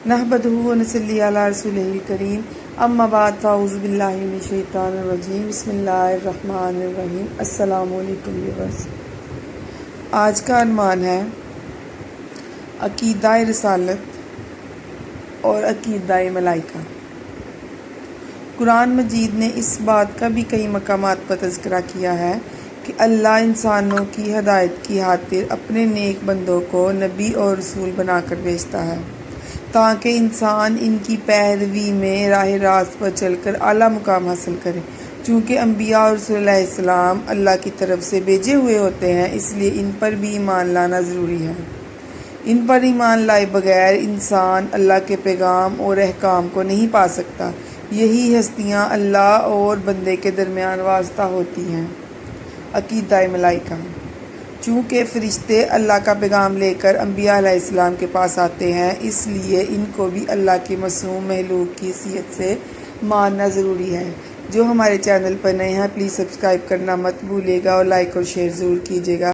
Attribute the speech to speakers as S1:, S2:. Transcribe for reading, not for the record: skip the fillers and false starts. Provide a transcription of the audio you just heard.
S1: نحمدہ و نصلی علی رسولہ الکریم اما بعد فاعوذ باللہ من الشیطان الرجیم بسم اللہ الرحمن الرحیم۔ السلام علیکم ویورز۔ آج کا عنوان ہے عقیدہ رسالت اور عقیدہ ملائکہ۔ قرآن مجید نے اس بات کا بھی کئی مقامات پر تذکرہ کیا ہے کہ اللہ انسانوں کی ہدایت کی خاطر اپنے نیک بندوں کو نبی اور رسول بنا کر بھیجتا ہے تاکہ انسان ان کی پیروی میں راہ راست پر چل کر اعلیٰ مقام حاصل کرے۔ چونکہ انبیاء اور رسول علیہ السلام اللہ کی طرف سے بھیجے ہوئے ہوتے ہیں، اس لیے ان پر بھی ایمان لانا ضروری ہے۔ ان پر ایمان لائے بغیر انسان اللہ کے پیغام اور احکام کو نہیں پا سکتا۔ یہی ہستیاں اللہ اور بندے کے درمیان واسطہ ہوتی ہیں۔ عقیدہ ملائکہ۔ چونکہ فرشتے اللہ کا پیغام لے کر انبیاء علیہ السلام کے پاس آتے ہیں، اس لیے ان کو بھی اللہ کی معصوم مخلوق کی حیثیت سے ماننا ضروری ہے۔ جو ہمارے چینل پر نئے ہیں پلیز سبسکرائب کرنا مت بھولیے گا اور لائک اور شیئر ضرور کیجیے گا۔